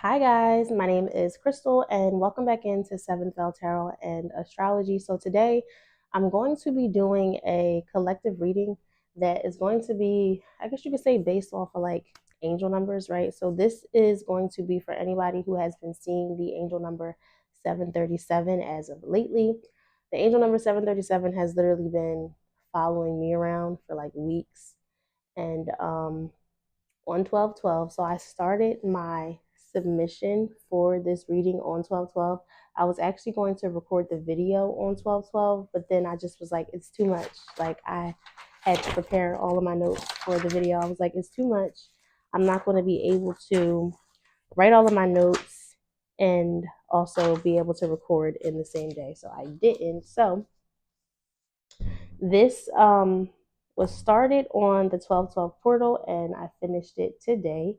Hi guys, my name is Crystal and welcome back into Seventh Bell Tarot and Astrology. So today I'm going to be doing a collective reading that is going to be, I guess you could say, based off of like angel numbers, right? So this is going to be for anybody who has been seeing the angel number 737 as of lately. The angel number 737 has literally been following me around for like weeks and on 12/12. So I started my submission for this reading on 12/12. I was actually going to record the video on 12/12, but then I just was like, it's too much. Like I had to prepare all of my notes for the video. I was like, it's too much. I'm not going to be able to write all of my notes and also be able to record in the same day. So I didn't. So this was started on the 12/12 portal and I finished it today.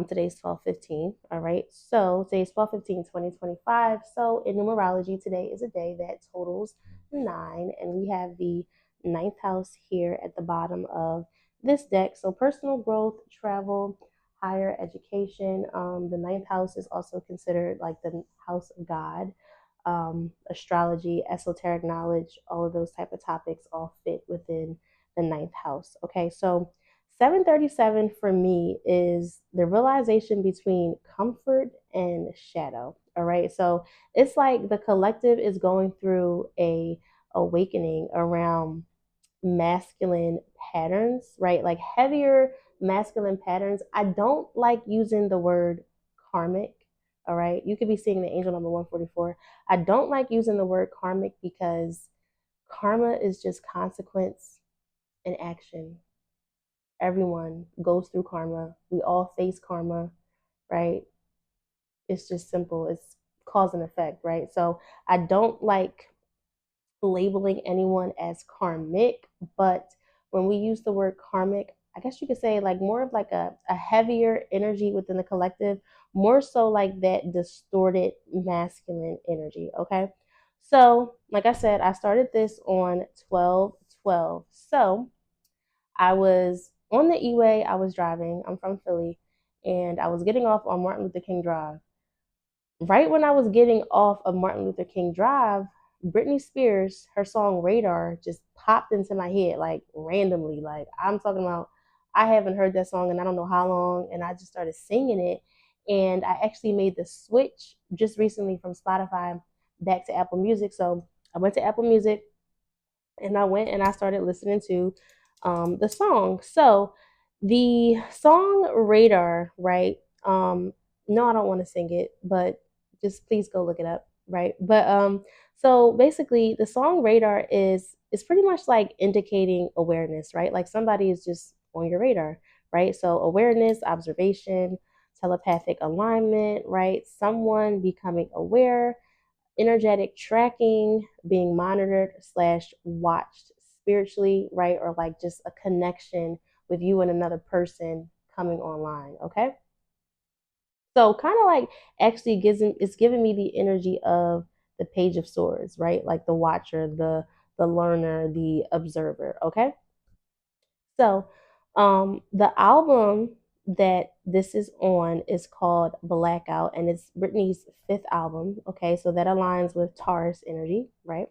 Today's 12/15. All right. So today's 12/15/2025. So in numerology, today is a day that totals 9, and we have the ninth house here at the bottom of this deck. So personal growth, travel, higher education. The ninth house is also considered like the house of God. Astrology, esoteric knowledge, all of those type of topics all fit within the ninth house. Okay, so 737 for me is the realization between comfort and shadow. All right, so it's like the collective is going through a awakening around masculine patterns, right? Like heavier masculine patterns. I don't like using the word karmic. All right. You could be seeing the angel number 144. I don't like using the word karmic because karma is just consequence and action. Everyone goes through karma. We all face karma, right? It's just simple. It's cause and effect, right? So I don't like labeling anyone as karmic, but when we use the word karmic, I guess you could say like more of like a heavier energy within the collective, more so like that distorted masculine energy. Okay. So, like I said, I started this on 12/12. So I was on the E-way, I was driving, I'm from Philly, and I was getting off on Martin Luther King Drive. Right when I was getting off of Martin Luther King Drive, Britney Spears, her song Radar just popped into my head like randomly. Like I'm talking about, I haven't heard that song and I don't know how long, and I just started singing it. And I actually made the switch just recently from Spotify back to Apple Music. So I went to Apple Music and I went and I started listening to the song. So the song Radar, right? No, I don't want to sing it, but just please go look it up, right? But so basically the song Radar is pretty much like indicating awareness, right? Like somebody is just on your radar, right? So awareness, observation, telepathic alignment, right? Someone becoming aware, energetic tracking, being monitored slash watched spiritually, right? Or like just a connection with you and another person coming online. Okay. So kind of like actually gives it's giving me the energy of the page of swords, right? Like the watcher, the learner, the observer. Okay. So the album that this is on is called Blackout, and it's Britney's fifth album. Okay, so that aligns with Taurus energy, right?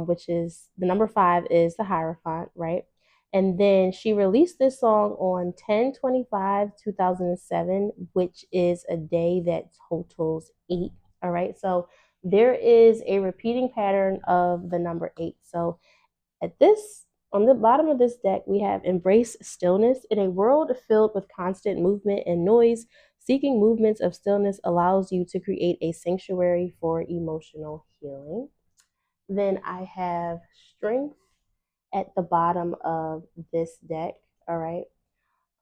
Which is the number 5 is the Hierophant, right? And then she released this song on 10/25/2007, which is a day that totals 8. All right, so there is a repeating pattern of the number 8. So at this, on the bottom of this deck, we have embrace stillness. In a world filled with constant movement and noise, seeking movements of stillness allows you to create a sanctuary for emotional healing. Then I have strength at the bottom of this deck. All right.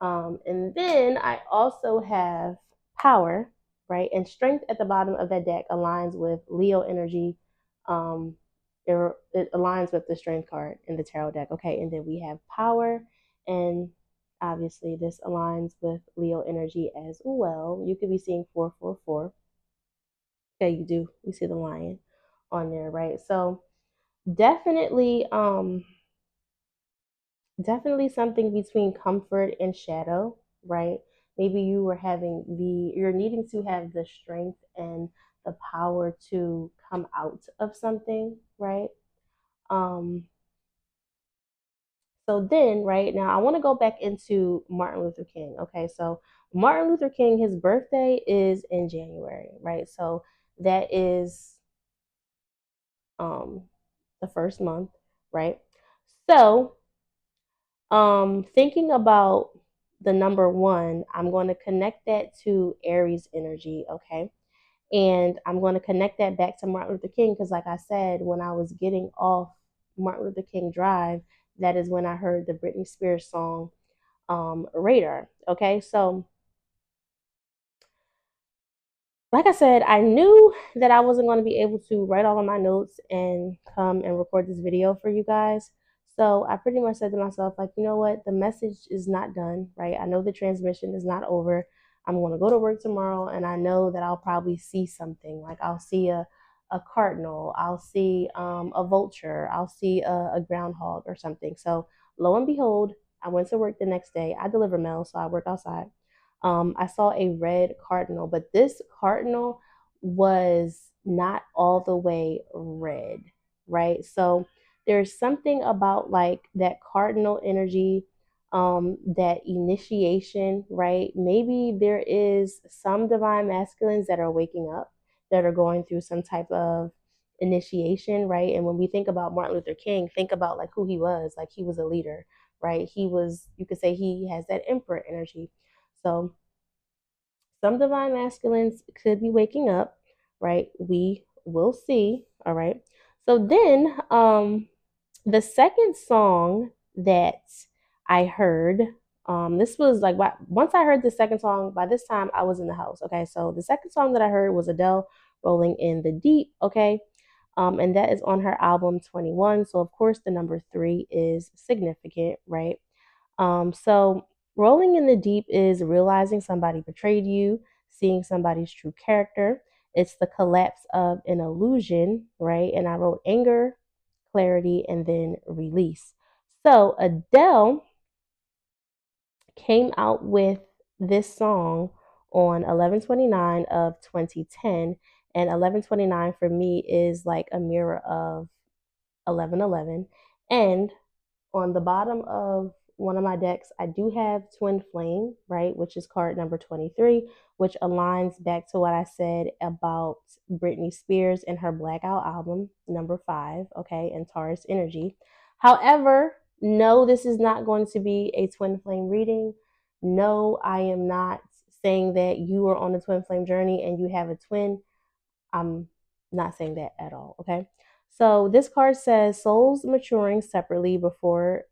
And then I also have power, right? And strength at the bottom of that deck aligns with Leo energy. Um, it aligns with the strength card in the tarot deck. Okay. And then we have power. And obviously, this aligns with Leo energy as well. You could be seeing 444. Okay, you do. You see the lion on there, right? So definitely, definitely something between comfort and shadow, right? maybe you're needing to have the strength and the power to come out of something, right? Um, so then, right now, I want to go back into Martin Luther King. Okay, so Martin Luther King, his birthday is in January, right? So that is um, the first month, right? So, thinking about the number one, I'm going to connect that to Aries energy, okay? And I'm going to connect that back to Martin Luther King because, like I said, when I was getting off Martin Luther King Drive, that is when I heard the Britney Spears song Radar. Okay, so like I said, I knew that I wasn't going to be able to write all of my notes and come and record this video for you guys. So I pretty much said to myself, like, you know what? The message is not done, right? I know the transmission is not over. I'm going to go to work tomorrow and I know that I'll probably see something. Like I'll see a cardinal, I'll see a vulture, I'll see a groundhog or something. So lo and behold, I went to work the next day. I deliver mail, so I work outside. I saw a red cardinal, but this cardinal was not all the way red, right? So there's something about like that cardinal energy, that initiation, right? Maybe there is some divine masculines that are waking up, that are going through some type of initiation, right? And when we think about Martin Luther King, think about like who he was. Like he was a leader, right? He was, you could say he has that emperor energy. So some divine masculines could be waking up, right? We will see. All right. So then the second song that I heard, this was like once I heard the second song, by this time I was in the house. Okay. So the second song that I heard was Adele Rolling in the Deep. Okay. And that is on her album 21. So of course the number three is significant, right? So rolling in the deep is realizing somebody betrayed you, seeing somebody's true character. It's the collapse of an illusion, right? And I wrote anger, clarity, and then release. So Adele came out with this song on 11/29 of 2010, and 11/29 for me is like a mirror of 11/11. And on the bottom of one of my decks, I do have Twin Flame, right, which is card number 23, which aligns back to what I said about Britney Spears and her Blackout album, number 5, okay, and Taurus energy. However, no, this is not going to be a Twin Flame reading. No, I am not saying that you are on the Twin Flame journey and you have a twin. I'm not saying that at all, okay? So this card says souls maturing separately before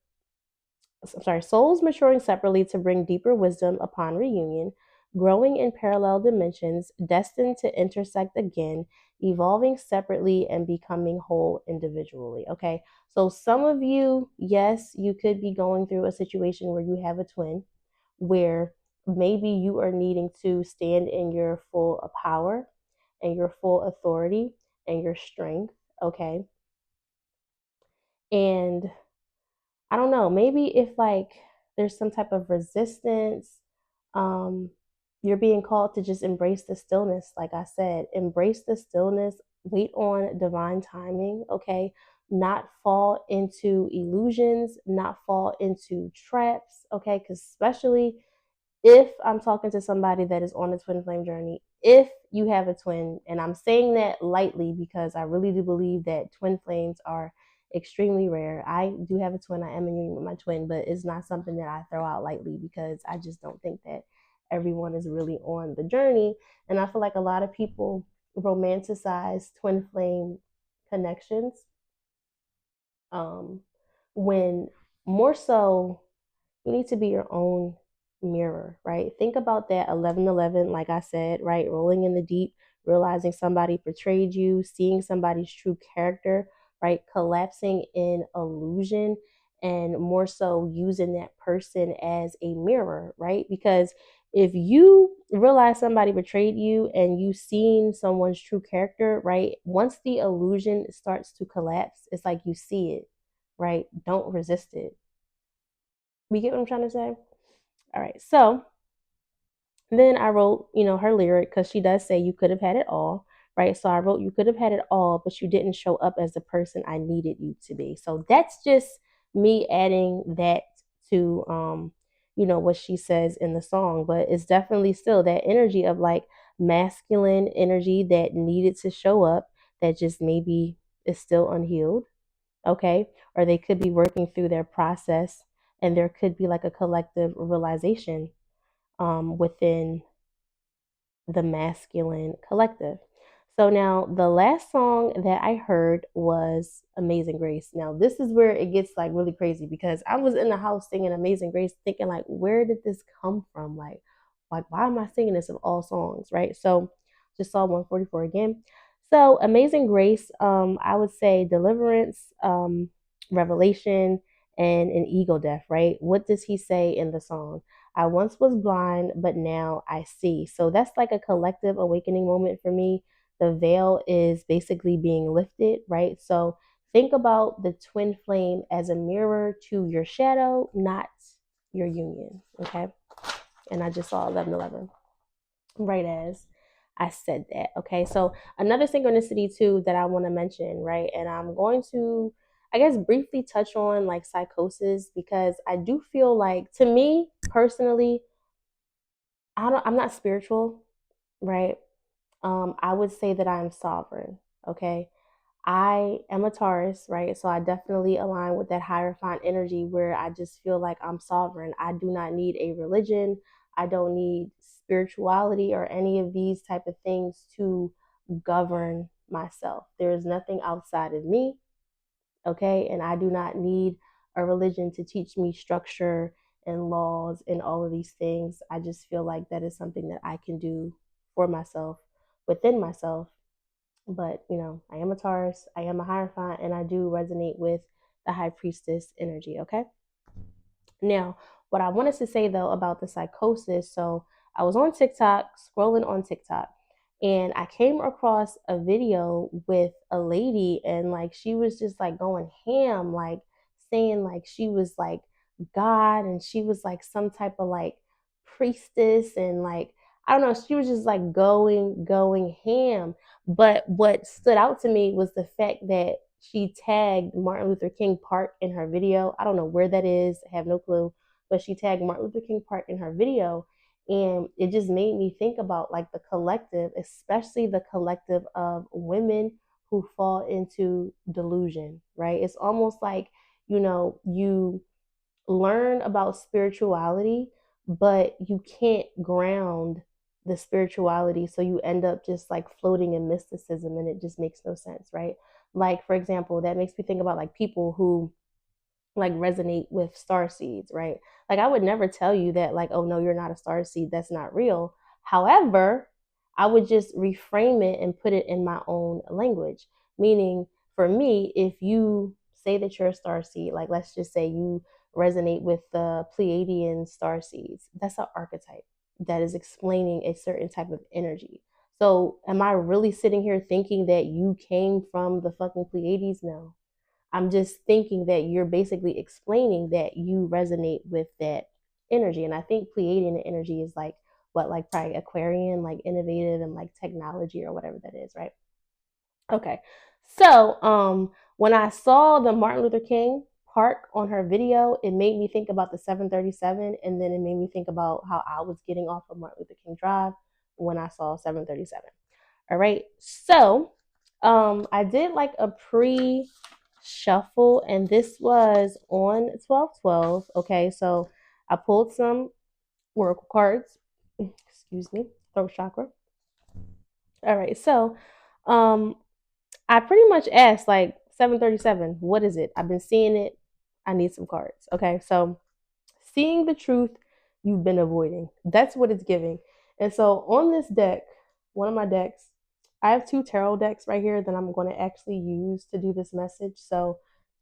souls maturing separately to bring deeper wisdom upon reunion, growing in parallel dimensions, destined to intersect again, evolving separately and becoming whole individually. Okay, so some of you, yes, you could be going through a situation where you have a twin, where maybe you are needing to stand in your full power and your full authority and your strength. Okay, and I don't know, maybe if like there's some type of resistance, um, you're being called to just embrace the stillness. Like I said, embrace the stillness, wait on divine timing, okay? Not fall into illusions, not fall into traps, okay? Because especially if I'm talking to somebody that is on the twin flame journey, if you have a twin, and I'm saying that lightly because I really do believe that twin flames are extremely rare. I do have a twin. I am in union with my twin, but it's not something that I throw out lightly because I just don't think that everyone is really on the journey. And I feel like a lot of people romanticize twin flame connections, um, when more so you need to be your own mirror, right? Think about that 11/11, like I said, right? Rolling in the deep, realizing somebody betrayed you, seeing somebody's true character, right? Collapsing in illusion, and more so using that person as a mirror, right? Because if you realize somebody betrayed you and you seen someone's true character, right? Once the illusion starts to collapse, it's like you see it, right? Don't resist it. We get what I'm trying to say? All right. So Then I wrote, her lyric because she does say you could have had it all, right? So I wrote, you could have had it all, but you didn't show up as the person I needed you to be. So that's just me adding that to, what she says in the song. But it's definitely still that energy of like masculine energy that needed to show up that just maybe is still unhealed, okay? Or they could be working through their process and there could be like a collective realization within the masculine collective. So now the last song that I heard was Amazing Grace. Now this is where it gets like really crazy because I was in the house singing Amazing Grace thinking like where did this come from? Like why am I singing this of all songs, right? So just saw 144 again. So Amazing Grace, I would say deliverance, revelation, and an ego death, right? What does he say in the song? I once was blind, but now I see. So that's like a collective awakening moment for me. The veil is basically being lifted, right? So think about the twin flame as a mirror to your shadow, not your union, okay? And I just saw 1111 right as I said that, okay? So another synchronicity too that I want to mention, right? And I'm going to, I guess, briefly touch on like psychosis because I do feel like, to me personally, I'm not spiritual, right? I would say that I am sovereign. Okay. I am a Taurus, right? So I definitely align with that higher fine energy where I just feel like I'm sovereign. I do not need a religion. I don't need spirituality or any of these type of things to govern myself. There is nothing outside of me, okay? And I do not need a religion to teach me structure and laws and all of these things. I just feel like that is something that I can do for myself, within myself. But, I am a Taurus, I am a Hierophant, and I do resonate with the High Priestess energy, okay? Now, what I wanted to say though about the psychosis, so I was on TikTok, scrolling on TikTok, and I came across a video with a lady, and like she was just like going ham, like saying like she was like God and she was like some type of like priestess, and like I don't know, she was just like going ham. But what stood out to me was the fact that she tagged Martin Luther King Park in her video. I don't know where that is, I have no clue, but she tagged Martin Luther King Park in her video. And it just made me think about like the collective, especially the collective of women who fall into delusion, right? It's almost like, you learn about spirituality, but you can't ground the spirituality. So you end up just like floating in mysticism and it just makes no sense, right? Like, for example, that makes me think about like people who like resonate with star seeds, right? Like I would never tell you that like, oh no, you're not a star seed. That's not real. However, I would just reframe it and put it in my own language. Meaning for me, if you say that you're a star seed, like let's just say you resonate with the Pleiadian star seeds, that's an archetype that is explaining a certain type of energy. So am I really sitting here thinking that you came from the fucking Pleiades? No, I'm just thinking that you're basically explaining that you resonate with that energy. And I think Pleiadian energy is like what, like probably Aquarian, like innovative and like technology or whatever that is, right? Okay. So when I saw the Martin Luther King Park on her video, it made me think about the 737, and then it made me think about how I was getting off of Martin Luther King Drive when I saw 737. All right. So I did like a pre shuffle, and this was on 12/12. Okay. So I pulled some oracle cards. Excuse me, throat chakra. All right. So um, I pretty much asked like 737, what is it? I've been seeing it. I need some cards. Okay. So seeing the truth you've been avoiding. That's what it's giving. And so on this deck, one of my decks, I have two tarot decks right here that I'm going to actually use to do this message. So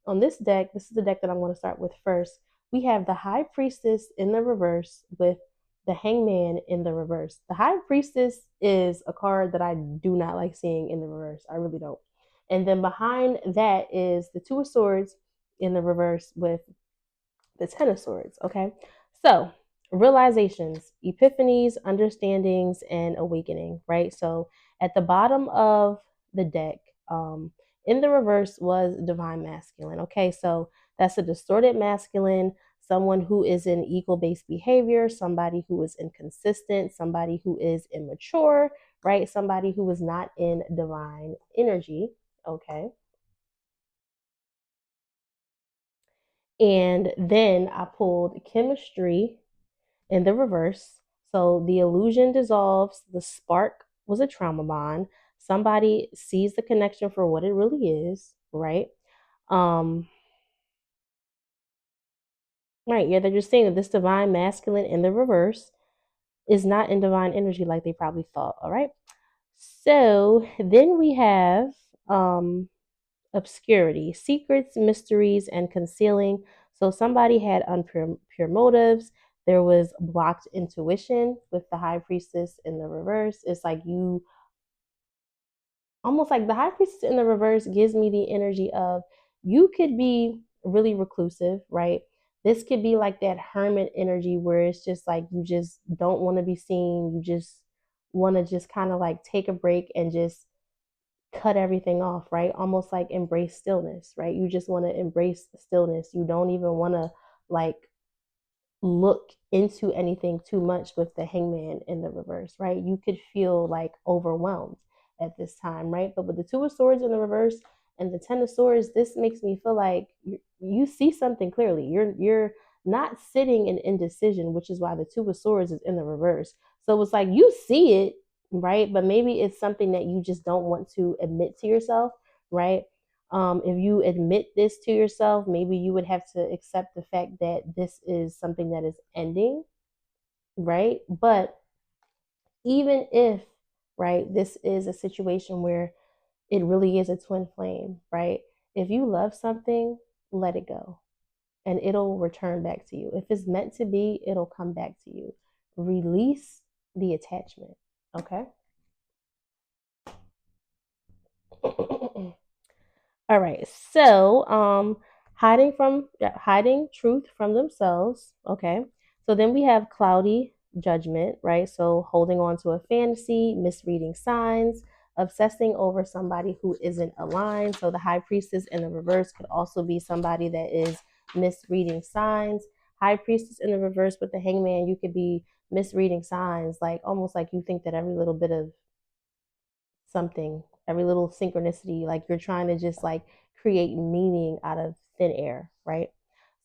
on this deck, this is the deck that I'm going to start with first. We have the High Priestess in the reverse with the Hangman in the reverse. The High Priestess is a card that I do not like seeing in the reverse. I really don't. And then behind that is the Two of Swords in the reverse with the Ten of Swords. Okay. So realizations, epiphanies, understandings, and awakening, right? So at the bottom of the deck, in the reverse was divine masculine. Okay, so that's a distorted masculine, someone who is in ego based behavior, somebody who is inconsistent, somebody who is immature, right? Somebody who is not in divine energy. Okay. And then I pulled chemistry in the reverse. So the illusion dissolves, the spark was a trauma bond. Somebody sees the connection for what it really is, right? Um, right, yeah, they're just saying that this divine masculine in the reverse is not in divine energy like they probably thought. All right. So then we have obscurity, secrets, mysteries, and concealing. So somebody had unpure pure motives. There was blocked intuition with the high priestess in the reverse. It's like you almost like the high priestess in the reverse gives me the energy of you could be really reclusive, right? This could be like that hermit energy where it's just like you just don't want to be seen. You just want to just kind of like take a break and just cut everything off, right? Almost like embrace stillness, right? You just want to embrace stillness. You don't even want to like look into anything too much with the hangman in the reverse, right? You could feel like overwhelmed at this time, right? But with the two of swords in the reverse and the 10 of swords, this makes me feel like you see something clearly. You're not sitting in indecision, which is why the two of swords is in the reverse. So it's like you see it, right? But maybe it's something that you just don't want to admit to yourself, right? If you admit this to yourself, maybe you would have to accept the fact that this is something that is ending, right? But even if, right, this is a situation where it really is a twin flame, right? If you love something, let it go and it'll return back to you. If it's meant to be, it'll come back to you. Release the attachment, okay? All right. So, hiding truth from themselves. Okay. So then we have cloudy judgment, right? So holding on to a fantasy, misreading signs, obsessing over somebody who isn't aligned. So the high priestess in the reverse could also be somebody that is misreading signs. High priestess in the reverse with the hangman, you could be misreading signs, like almost like you think that every little bit of something, every little synchronicity, like you're trying to just like create meaning out of thin air, right?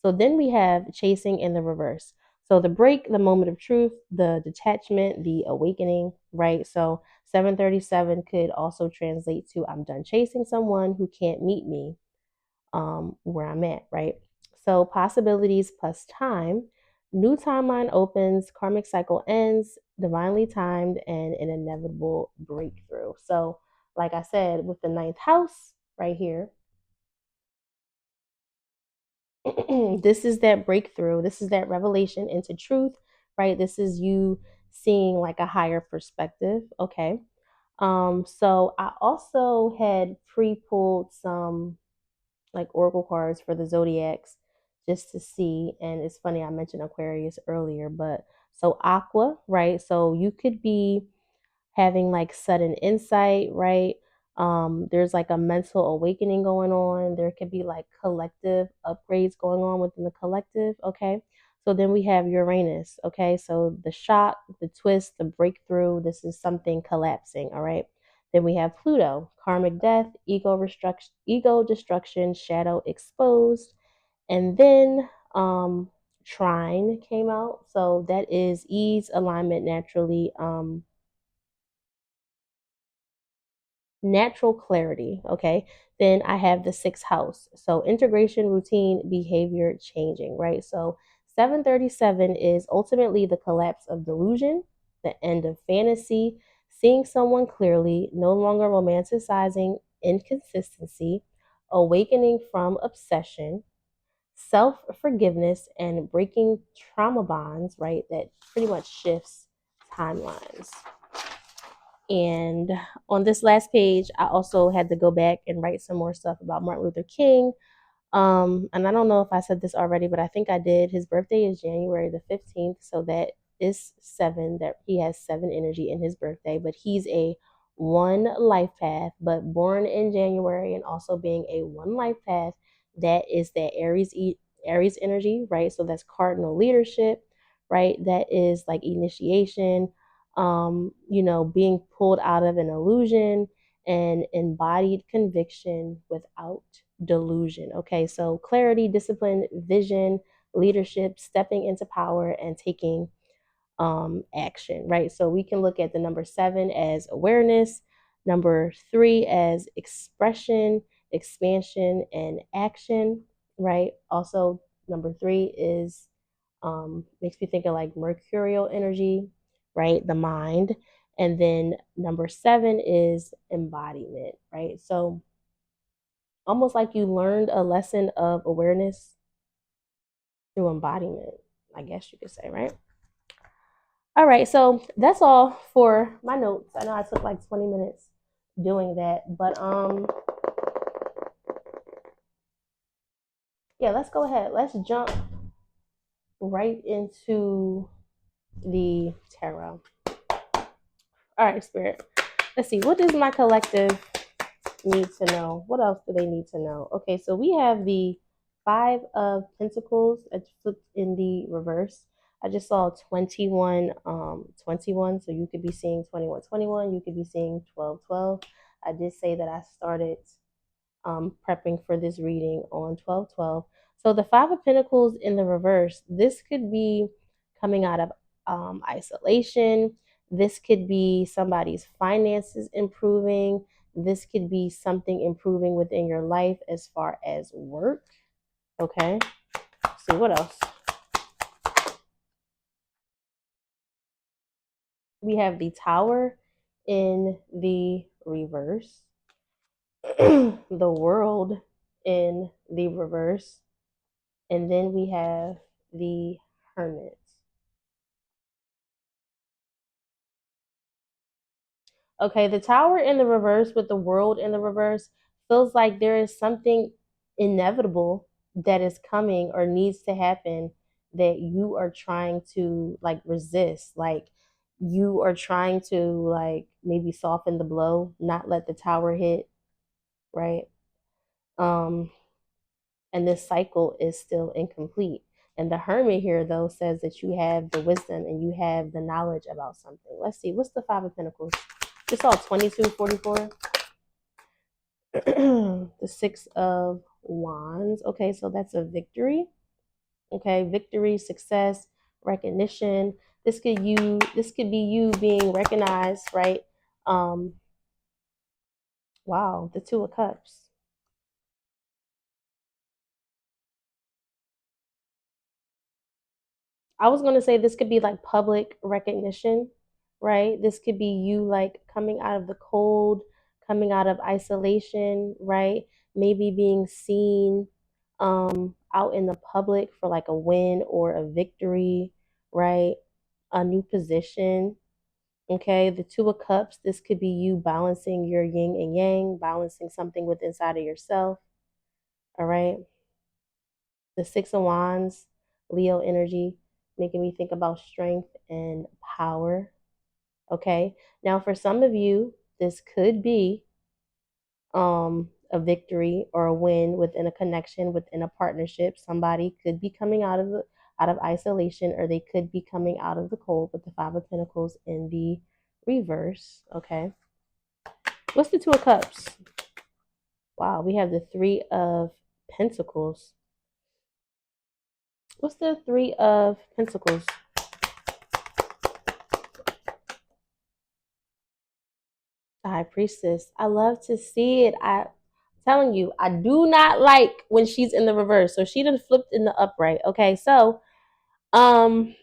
So then we have chasing in the reverse. So the break, the moment of truth, the detachment, the awakening, right? So 737 could also translate to I'm done chasing someone who can't meet me where I'm at, right? So possibilities plus time, new timeline opens, karmic cycle ends, divinely timed, and an inevitable breakthrough. So, like I said, with the ninth house right here, this is that breakthrough. This is that revelation into truth, right? This is you seeing like a higher perspective. Okay. So I also had pre-pulled some like oracle cards for the zodiacs just to see. And it's funny, I mentioned Aquarius earlier, but so aqua, right? So you could be having like sudden insight, right? There's like a mental awakening going on. There could be like collective upgrades going on within the collective, okay? So then we have Uranus, okay? So the shock, the twist, the breakthrough, this is something collapsing, all right? Then we have Pluto, karmic death, ego destruction, shadow exposed. And then Trine came out. So that is ease, alignment, natural clarity. Okay. Then I have the sixth house. So integration, routine, behavior changing, right? So 737 is ultimately the collapse of delusion, the end of fantasy, seeing someone clearly, no longer romanticizing inconsistency, awakening from obsession, self forgiveness, and breaking trauma bonds, right? That pretty much shifts timelines. And on this last page, I also had to go back and write some more stuff about Martin Luther King, And I don't know if I said this already, but I think I did. His birthday is January the 15th, so that is seven, that he has seven energy in his birthday, but he's a one life path, but born in January and also being a one life path, that is that Aries energy, right? So that's cardinal leadership, right? That is like initiation, being pulled out of an illusion and embodied conviction without delusion. Okay, so clarity, discipline, vision, leadership, stepping into power, and taking action, right? So we can look at the number seven as awareness, number three as expression, expansion, and action, right? Also, number three is makes me think of like mercurial energy, right? The mind. And then number seven is embodiment, right? So almost like you learned a lesson of awareness through embodiment, I guess you could say, right? All right, so that's all for my notes. I know I took like 20 minutes doing that, but yeah, let's go ahead. Let's jump right into the tarot. All right, Spirit. Let's see. What does my collective need to know? What else do they need to know? Okay, so we have the Five of Pentacles. It's flipped in the reverse. I just saw 21, 21. So you could be seeing 21, 21. You could be seeing 12, 12. I did say that I started prepping for this reading on 12, 12. So the Five of Pentacles in the reverse, this could be coming out of isolation. This could be somebody's finances improving. This could be something improving within your life as far as work. Okay. Let's see what else. We have the Tower in the reverse, the World in the reverse, and then we have the Hermit. Okay, the Tower in the reverse with the World in the reverse feels like there is something inevitable that is coming or needs to happen that you are trying to like resist. Like you are trying to like maybe soften the blow, not let the tower hit, right? Um, and this cycle is still incomplete. And the Hermit here, though, says that you have the wisdom and you have the knowledge about something. Let's see, what's the Five of Pentacles? Just saw 2244. The Six of Wands. Okay, so that's a victory. Okay, victory, success, recognition. This could be you being recognized, right? Um, wow, the Two of Cups. I was going to say this could be like public recognition, right? This could be you like coming out of the cold, coming out of isolation, right? Maybe being seen out in the public for like a win or a victory, right? A new position. Okay, the Two of Cups, this could be you balancing your yin and yang, balancing something with inside of yourself. All right. The Six of Wands, Leo energy, making me think about strength and power. Okay. Now, for some of you, this could be a victory or a win within a connection, within a partnership. Somebody could be coming out of isolation, or they could be coming out of the cold with the Five of Pentacles in the reverse. Okay. What's the Two of Cups? Wow, we have the Three of Pentacles. What's the Three of Pentacles? The High Priestess. I love to see it. I'm telling you, I do not like when she's in the reverse. So she done flipped in the upright. Okay, so um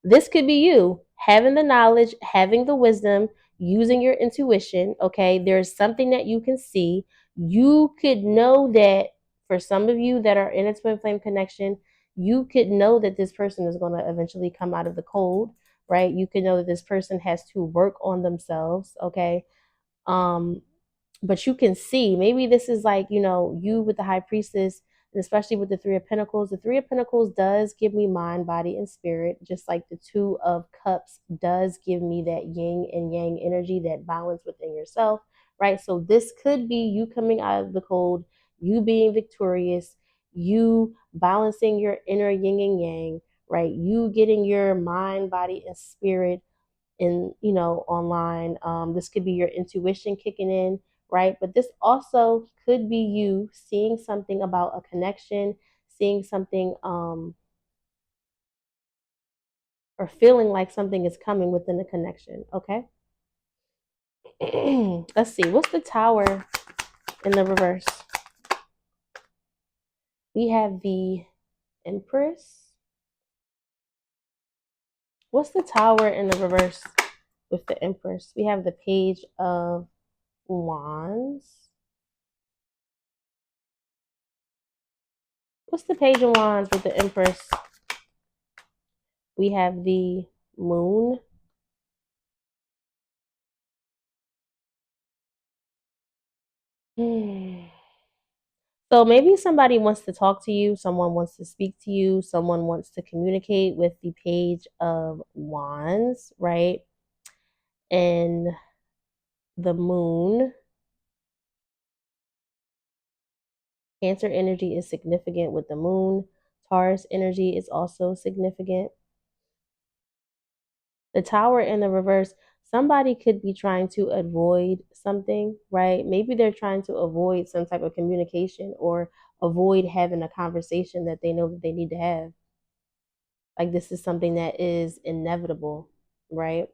this could be you having the knowledge, having the wisdom, using your intuition. Okay, there's something that you can see. You could know that for some of you that are in a twin flame connection, you could know that this person is going to eventually come out of the cold, right? You could know that this person has to work on themselves. Okay. Um, But you can see maybe this is like, you with the high priestess, and especially with the three of pentacles. The three of pentacles does give me mind, body, and spirit, just like the two of cups does give me that yin and yang energy, that balance within yourself, right? So this could be you coming out of the cold, you being victorious, you balancing your inner yin and yang, right? You getting your mind, body, and spirit in, online. This could be your intuition kicking in, right? But this also could be you seeing something about a connection, seeing something, or feeling like something is coming within a connection. Okay. Let's see, what's the Tower in the reverse? We have the Empress. What's the Tower in the reverse with the Empress? We have the Page of Wands. What's the Page of Wands with the Empress? We have the Moon. So maybe somebody wants to talk to you, someone wants to speak to you, someone wants to communicate with the Page of Wands, right? And the Moon. Cancer energy is significant with the Moon. Taurus energy is also significant. The Tower in the reverse, somebody could be trying to avoid something, right? Maybe they're trying to avoid some type of communication or avoid having a conversation that they know that they need to have. Like this is something that is inevitable, right?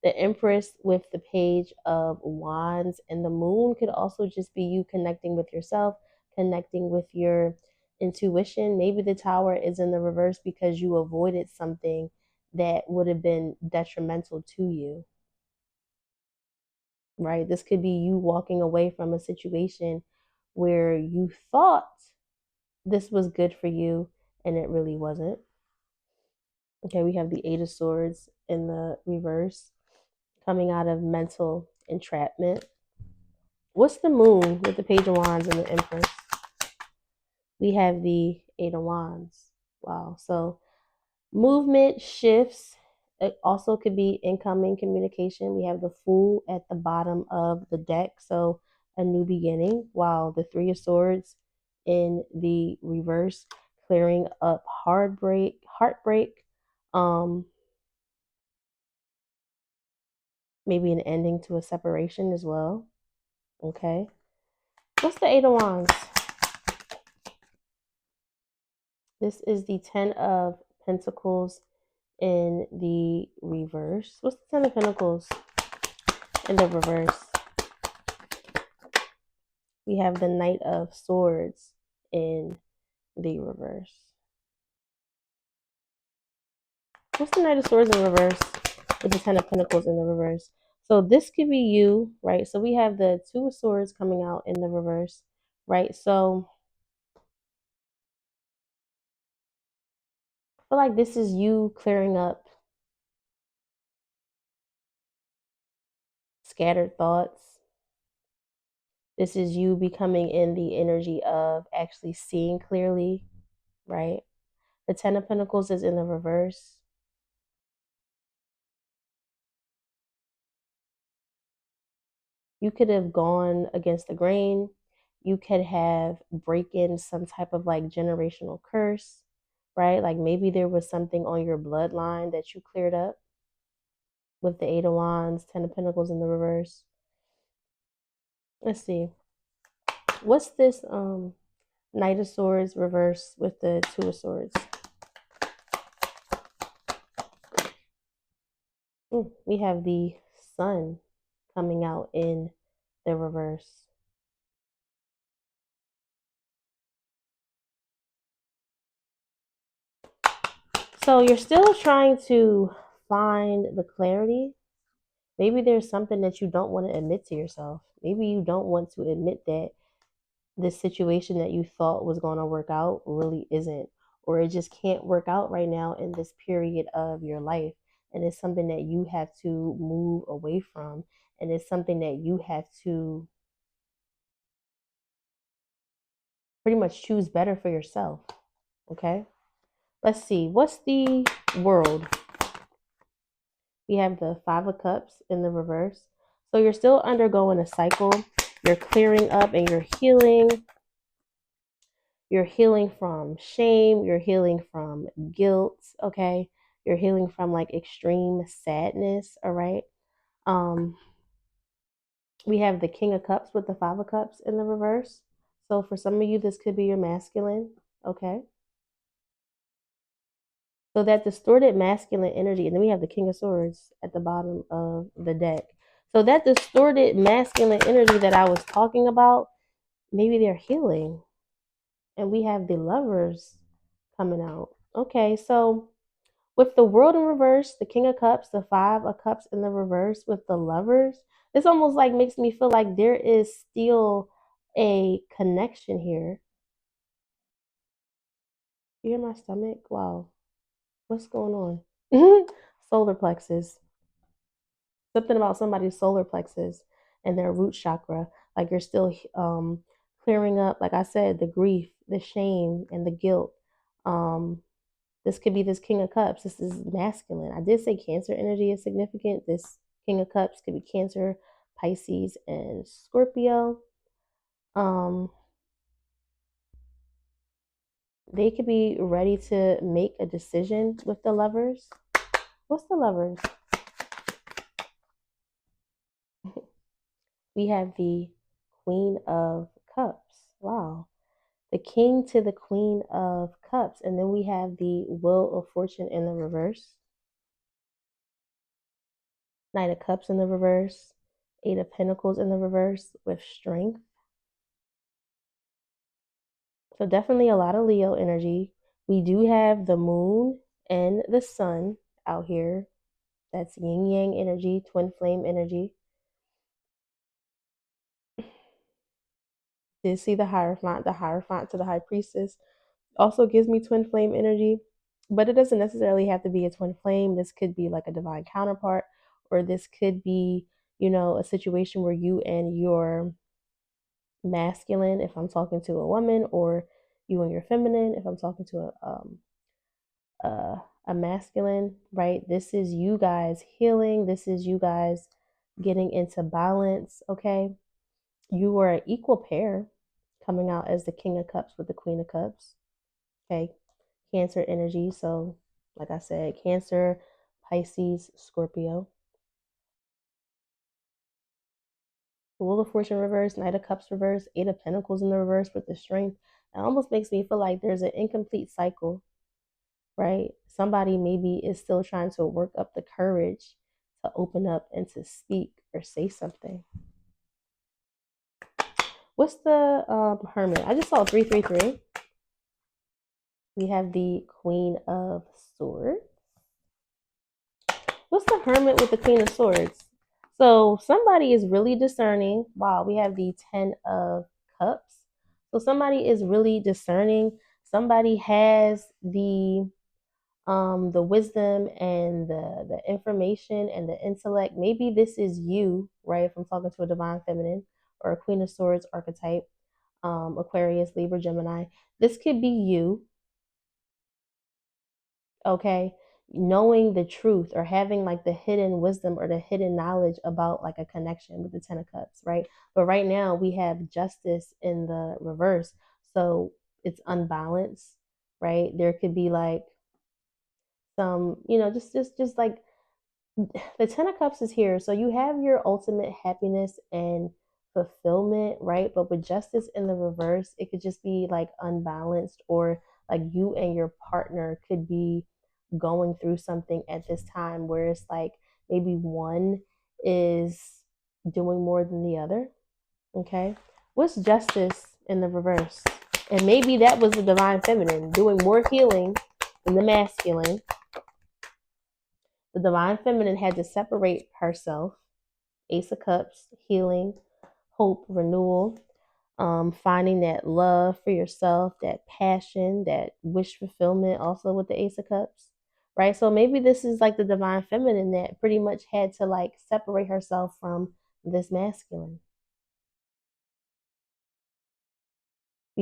The Empress with the Page of Wands and the Moon could also just be you connecting with yourself, connecting with your intuition. Maybe the Tower is in the reverse because you avoided something that would have been detrimental to you, right? This could be you walking away from a situation where you thought this was good for you and it really wasn't. Okay, we have the Eight of Swords in the reverse, coming out of mental entrapment. What's the Moon with the Page of Wands and the Empress? We have the Eight of Wands. Wow. So movement shifts. It also could be incoming communication. We have the Fool at the bottom of the deck. So a new beginning. While the Three of Swords in the reverse, clearing up heartbreak, um, maybe an ending to a separation as well. Okay. What's the Eight of Wands? This is the Ten of Pentacles in the reverse. What's the Ten of Pentacles in the reverse? We have the Knight of Swords in the reverse. What's the Knight of Swords in reverse with the Ten of Pentacles in the reverse? So this could be you, right? So we have the Two of Swords coming out in the reverse, right? So I feel like this is you clearing up scattered thoughts. This is you becoming in the energy of actually seeing clearly, right? The Ten of Pentacles is in the reverse. You could have gone against the grain. You could have break in some type of like generational curse, right? Like maybe there was something on your bloodline that you cleared up with the Eight of Wands, Ten of Pentacles in the reverse. Let's see. What's this Knight of Swords reverse with the Two of Swords? We have the Sun coming out in the reverse. So you're still trying to find the clarity. Maybe there's something that you don't want to admit to yourself. Maybe you don't want to admit that this situation that you thought was going to work out really isn't, or it just can't work out right now in this period of your life. And it's something that you have to move away from. And it's something that you have to pretty much choose better for yourself. Okay. Let's see. What's the world? We have the Five of Cups in the reverse. So you're still undergoing a cycle. You're clearing up and you're healing. You're healing from shame. You're healing from guilt. Okay. You're healing from like extreme sadness. All right. Um, we have the King of Cups with the Five of Cups in the reverse. So for some of you, this could be your masculine. Okay. So that distorted masculine energy, and then we have the King of Swords at the bottom of the deck. So that distorted masculine energy that I was talking about, maybe they're healing. And we have the Lovers coming out. Okay, so with the World in reverse, the King of Cups, the Five of Cups in the reverse with the Lovers, this almost like makes me feel like there is still a connection here. You hear my stomach? Wow. What's going on? Solar plexus. Something about somebody's solar plexus and their root chakra. Like you're still clearing up, like I said, the grief, the shame, and the guilt. Um, this could be this King of Cups. This is masculine. I did say Cancer energy is significant. This King of Cups could be Cancer, Pisces, and Scorpio. Um, they could be ready to make a decision with the Lovers. What's the Lovers? We have the Queen of Cups. Wow. The King to the Queen of Cups. And then we have the Wheel of Fortune in the reverse. Knight of Cups in the reverse. Eight of Pentacles in the reverse with strength. So definitely a lot of Leo energy. We do have the moon and the sun out here. That's yin yang energy, twin flame energy. Did see the Hierophant to the High Priestess. Also gives me twin flame energy, but it doesn't necessarily have to be a twin flame. This could be like a divine counterpart, or this could be, a situation where you and your masculine, if I'm talking to a woman, or you and your feminine, if I'm talking to a masculine, right? This is you guys healing. This is you guys getting into balance. Okay, you are an equal pair coming out as the King of Cups with the Queen of Cups. Okay, Cancer energy. So, like I said, Cancer, Pisces, Scorpio. Wheel of Fortune reverse, Knight of Cups reverse, Eight of Pentacles in the reverse with the Strength. It almost makes me feel like there's an incomplete cycle, right? Somebody maybe is still trying to work up the courage to open up and to speak or say something. What's the Hermit? I just saw 333. We have the Queen of Swords. What's the Hermit with the Queen of Swords? So somebody is really discerning. Wow, we have the Ten of Cups. So somebody is really discerning. Somebody has the wisdom and the information and the intellect. Maybe this is you, right? If I'm talking to a divine feminine or a Queen of Swords archetype, Aquarius, Libra, Gemini. This could be you, okay, knowing the truth or having like the hidden wisdom or the hidden knowledge about like a connection with the Ten of Cups, right? But right now we have Justice in the reverse, so it's unbalanced, right? There could be like some, just like the Ten of Cups is here. So you have your ultimate happiness and fulfillment, right? But with Justice in the reverse, it could just be like unbalanced, or like you and your partner could be going through something at this time where it's like maybe one is doing more than the other. Okay. What's Justice in the reverse? And maybe that was the divine feminine doing more healing than the masculine. The divine feminine had to separate herself. Ace of Cups, healing, hope, renewal, finding that love for yourself, that passion, that wish fulfillment, also with the Ace of Cups, right? So maybe this is like the divine feminine that pretty much had to like separate herself from this masculine.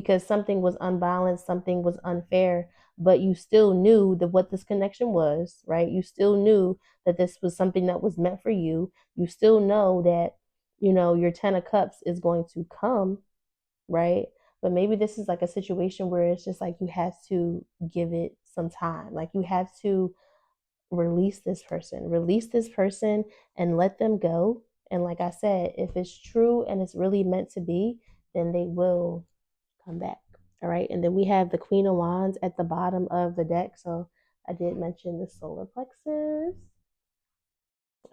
because something was unbalanced, something was unfair, but you still knew that what this connection was, right? You still knew that this was something that was meant for you. You still know that, your 10 of cups is going to come, right? But maybe this is like a situation where it's just like you have to give it some time. Like you have to release this person and let them go. And like I said, if it's true and it's really meant to be, then they will come back. All right. And then we have the Queen of Wands at the bottom of the deck. So I did mention the solar plexus.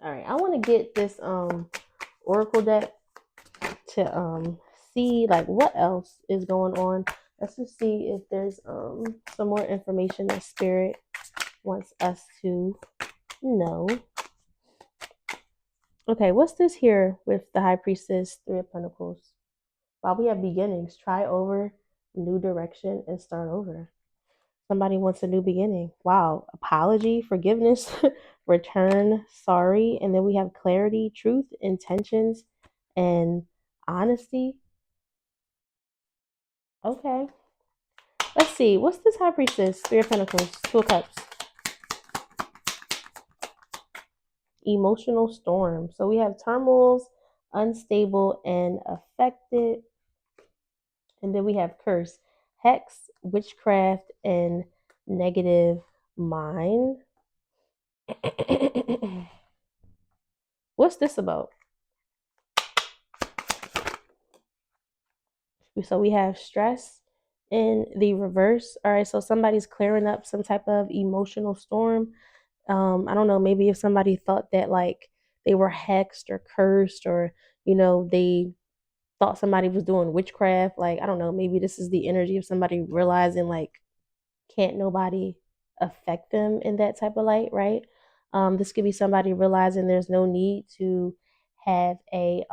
All right. I want to get this oracle deck to see like what else is going on. Let's just see if there's some more information that spirit wants us to know. Okay, what's this here with the High Priestess, Three of Pentacles? While we have beginnings, try over, new direction, and start over. Somebody wants a new beginning. Wow. Apology, forgiveness, return, sorry. And then we have clarity, truth, intentions, and honesty. Okay. Let's see. What's this High Priestess? Three of Pentacles, Two of Cups. Emotional storm. So we have turmoils, unstable, and affected. And then we have curse, hex, witchcraft, and negative mind. What's this about? So we have stress in the reverse. All right, so somebody's clearing up some type of emotional storm. I don't know, maybe if somebody thought that like they were hexed or cursed, or they thought somebody was doing witchcraft. Like, I don't know, maybe this is the energy of somebody realizing like can't nobody affect them in that type of light, right? This could be somebody realizing there's no need to have a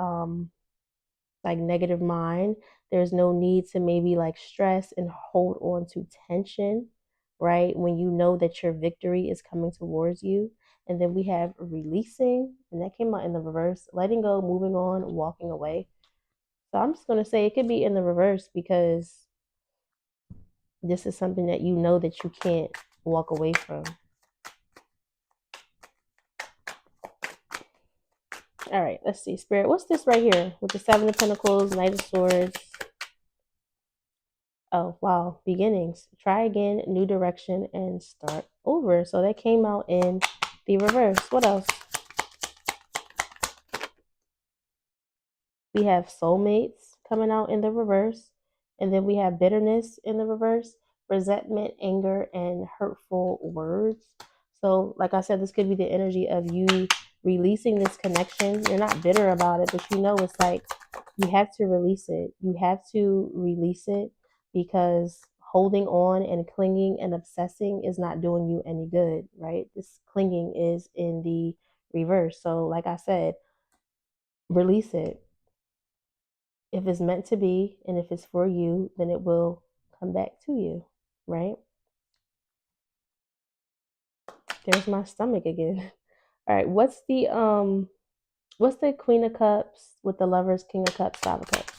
like negative mind. There's no need to maybe like stress and hold on to tension, right? When you know that your victory is coming towards you. And then we have releasing, and that came out in the reverse, letting go, moving on, walking away. So I'm just going to say it could be in the reverse because this is something that you know that you can't walk away from. All right, let's see. Spirit, what's this right here with the Seven of Pentacles, Knight of Swords? Oh, wow. Beginnings. Try again, new direction, and start over. So that came out in the reverse. What else? We have soulmates coming out in the reverse. And then we have bitterness in the reverse, resentment, anger, and hurtful words. So, like I said, this could be the energy of you releasing this connection. You're not bitter about it, but it's like you have to release it. You have to release it because holding on and clinging and obsessing is not doing you any good, right? This clinging is in the reverse. So, like I said, release it. If it's meant to be and if it's for you, then it will come back to you, right? There's my stomach again. All right, what's the Queen of Cups with the Lovers, King of Cups, Five of Cups?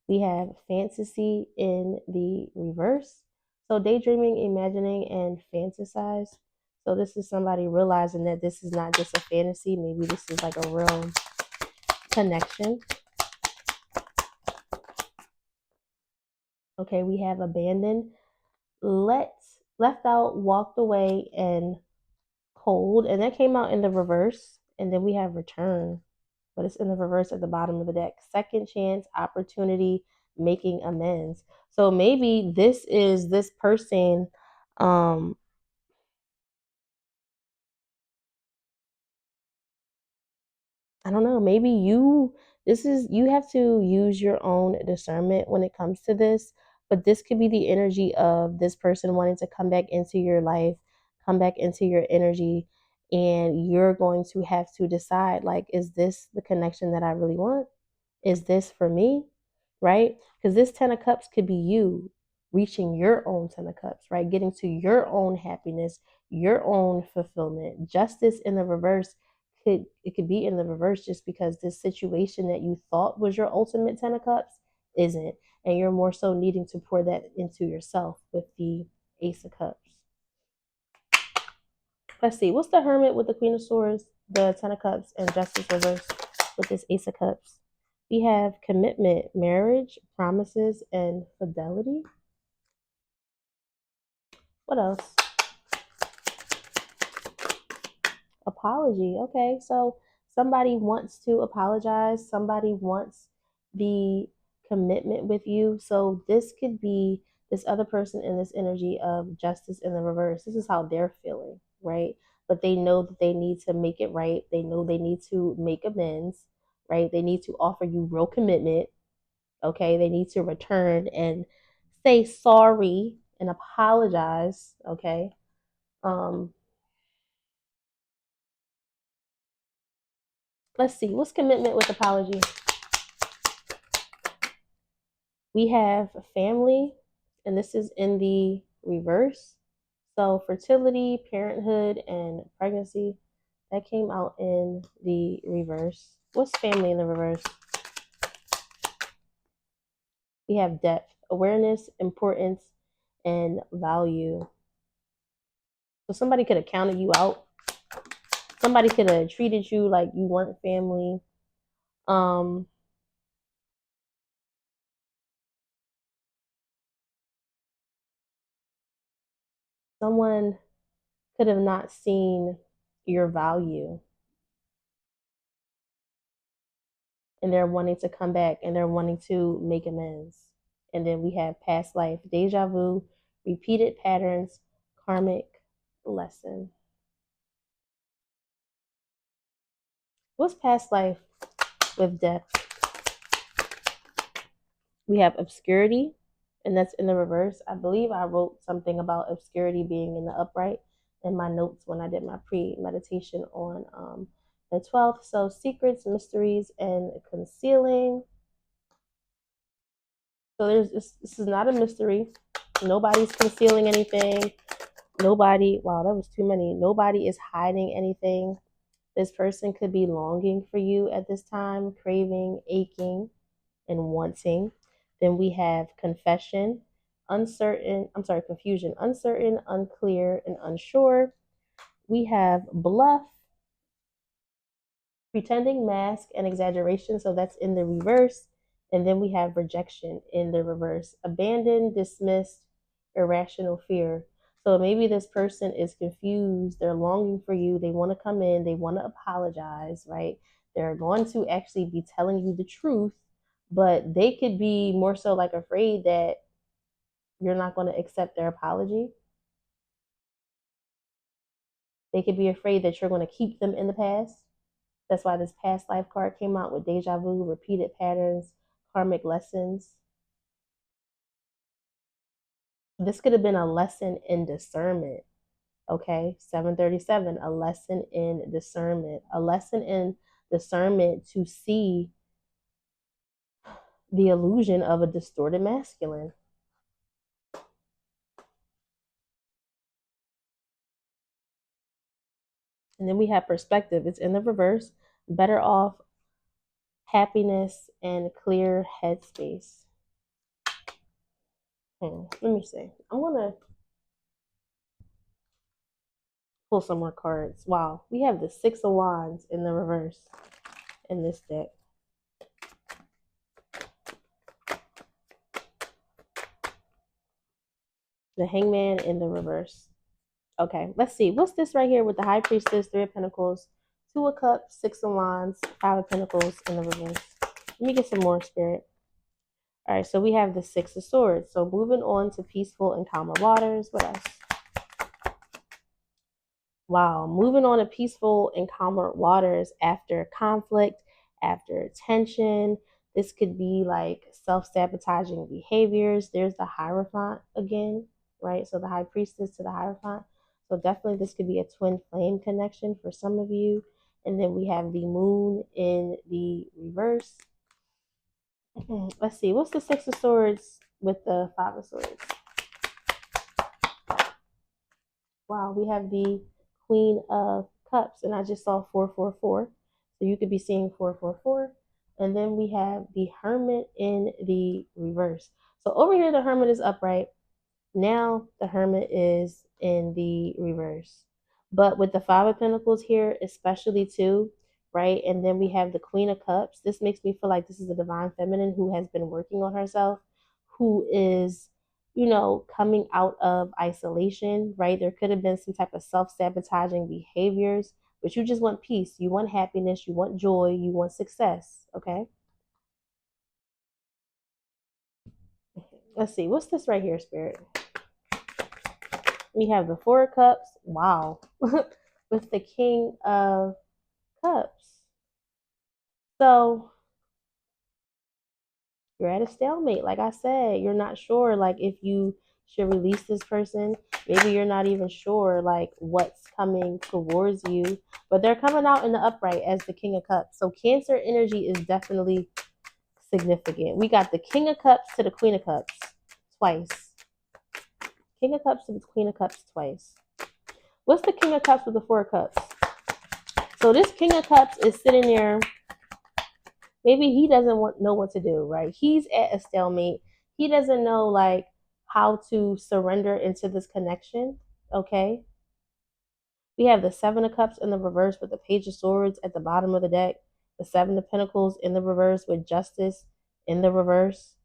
We have fantasy in the reverse. So daydreaming, imagining, and fantasize. So this is somebody realizing that this is not just a fantasy. Maybe this is like a real connection. Okay, we have abandoned, left out, walked away, and cold. And that came out in the reverse. And then we have return, but it's in the reverse at the bottom of the deck. Second chance, opportunity, making amends. So maybe this is this person. Um, I don't know. Maybe you have to use your own discernment when it comes to this. But this could be the energy of this person wanting to come back into your life, come back into your energy, and you're going to have to decide like, is this the connection that I really want? Is this for me? Right? Because this 10 of cups could be you reaching your own 10 of cups, right? Getting to your own happiness, your own fulfillment. Justice in the reverse could be in the reverse just because this situation that you thought was your ultimate 10 of cups isn't. and you're more so needing to pour that into yourself with the Ace of Cups. Let's see, what's the Hermit with the Queen of Swords, the Ten of Cups, and Justice reversed with this Ace of Cups? We have commitment, marriage, promises, and fidelity. What else? Apology. Okay, so somebody wants to apologize, somebody wants the commitment with you. So this could be this other person in this energy of justice in the reverse. This is how they're feeling, right? But they know that they need to make it right. They know they need to make amends, right? They need to offer you real commitment. Okay, they need to return and say sorry and apologize. Okay. Um, let's see, what's commitment with apology? We have family, and this is in the reverse. So fertility, parenthood, and pregnancy, that came out in the reverse. What's family in the reverse? We have depth, awareness, importance, and value. So somebody could have counted you out. Somebody could have treated you like you weren't family. Um, someone could have not seen your value, and they're wanting to come back and they're wanting to make amends. And then we have past life, deja vu, repeated patterns, karmic lesson. What's past life with death? We have obscurity, and that's in the reverse. I believe I wrote something about obscurity being in the upright in my notes when I did my pre-meditation on the 12th. So secrets, mysteries, and concealing. So this is not a mystery. Nobody's concealing anything. Nobody, wow, that was too many. Nobody is hiding anything. This person could be longing for you at this time, craving, aching, and wanting. Then we have confession, confusion, uncertain, unclear, and unsure. We have bluff, pretending, mask, and exaggeration. So that's in the reverse. And then we have rejection in the reverse, abandoned, dismissed, irrational fear. So maybe this person is confused. They're longing for you. They want to come in. They want to apologize, right? They're going to actually be telling you the truth, but they could be more so like afraid that you're not going to accept their apology. They could be afraid that you're going to keep them in the past. That's why this past life card came out with deja vu, repeated patterns, karmic lessons. This could have been a lesson in discernment. Okay, 737, a lesson in discernment, a lesson in discernment to see the illusion of a distorted masculine. And then we have perspective. It's in the reverse, better off, happiness, and clear headspace. Let me see. I'm going to pull some more cards. Wow, we have the Six of Wands in the reverse in this deck. The Hangman in the reverse. Okay, let's see. What's this right here with the High Priestess, Three of Pentacles, Two of Cups, Six of Wands, Five of Pentacles in the reverse? Let me get some more, Spirit. All right, so we have the Six of Swords. So moving on to peaceful and calmer waters. What else? Wow, moving on to peaceful and calmer waters after conflict, after tension. This could be like self-sabotaging behaviors. There's the Hierophant again, right? So the High Priestess to the Hierophant. So definitely this could be a twin flame connection for some of you. And then we have the Moon in the reverse. Let's see, what's the Six of Swords with the Five of Swords? Wow, we have the Queen of Cups, and I just saw 444. So you could be seeing 444. And then we have the Hermit in the reverse. So over here, the Hermit is upright. Now the Hermit is in the reverse. But with the Five of Pentacles here, especially too, right? And then we have the Queen of Cups. This makes me feel like this is a divine feminine who has been working on herself, who is, coming out of isolation, right? There could have been some type of self-sabotaging behaviors, but you just want peace. You want happiness. You want joy. You want success. Okay. Let's see. What's this right here, Spirit? We have the Four of Cups. Wow. With the King of Cups. So you're at a stalemate. Like I said, you're not sure like if you should release this person. Maybe you're not even sure like what's coming towards you. But they're coming out in the upright as the King of Cups. So Cancer energy is definitely significant. We got the King of Cups to the Queen of Cups twice. King of Cups to the Queen of Cups twice. What's the King of Cups with the Four of Cups? So this King of Cups is sitting there. Maybe he doesn't know what to do, right? He's at a stalemate. He doesn't know like how to surrender into this connection. Okay. We have the Seven of Cups in the reverse with the Page of Swords at the bottom of the deck. The Seven of Pentacles in the reverse with Justice in the reverse.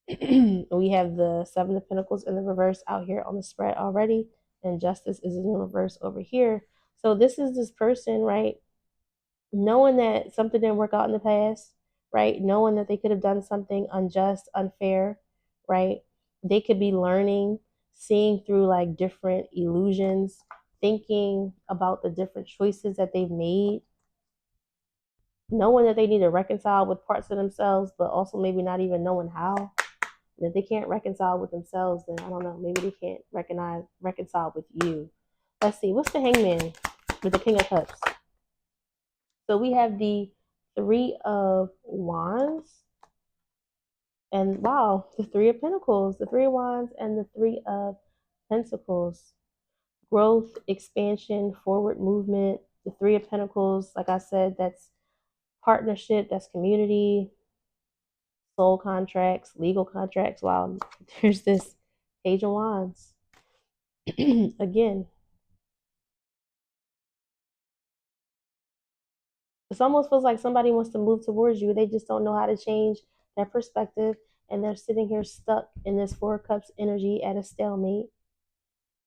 We have the Seven of Pentacles in the reverse out here on the spread already. And Justice is in the reverse over here. So this is this person, right? Knowing that something didn't work out in the past, right? Knowing that they could have done something unjust, unfair, right? They could be learning, seeing through like different illusions, thinking about the different choices that they've made, knowing that they need to reconcile with parts of themselves, but also maybe not even knowing how. And if they can't reconcile with themselves, then I don't know, maybe they can't reconcile with you. Let's see, what's the Hangman with the King of Cups? So we have the Three of Wands. And wow, the Three of Pentacles, the Three of Wands, and the Three of Pentacles. Growth, expansion, forward movement. The Three of Pentacles, like I said, that's partnership, that's community, soul contracts, legal contracts. Wow, there's this Page of Wands. Again, it almost feels like somebody wants to move towards you. They just don't know how to change their perspective. And they're sitting here stuck in this Four of Cups energy at a stalemate,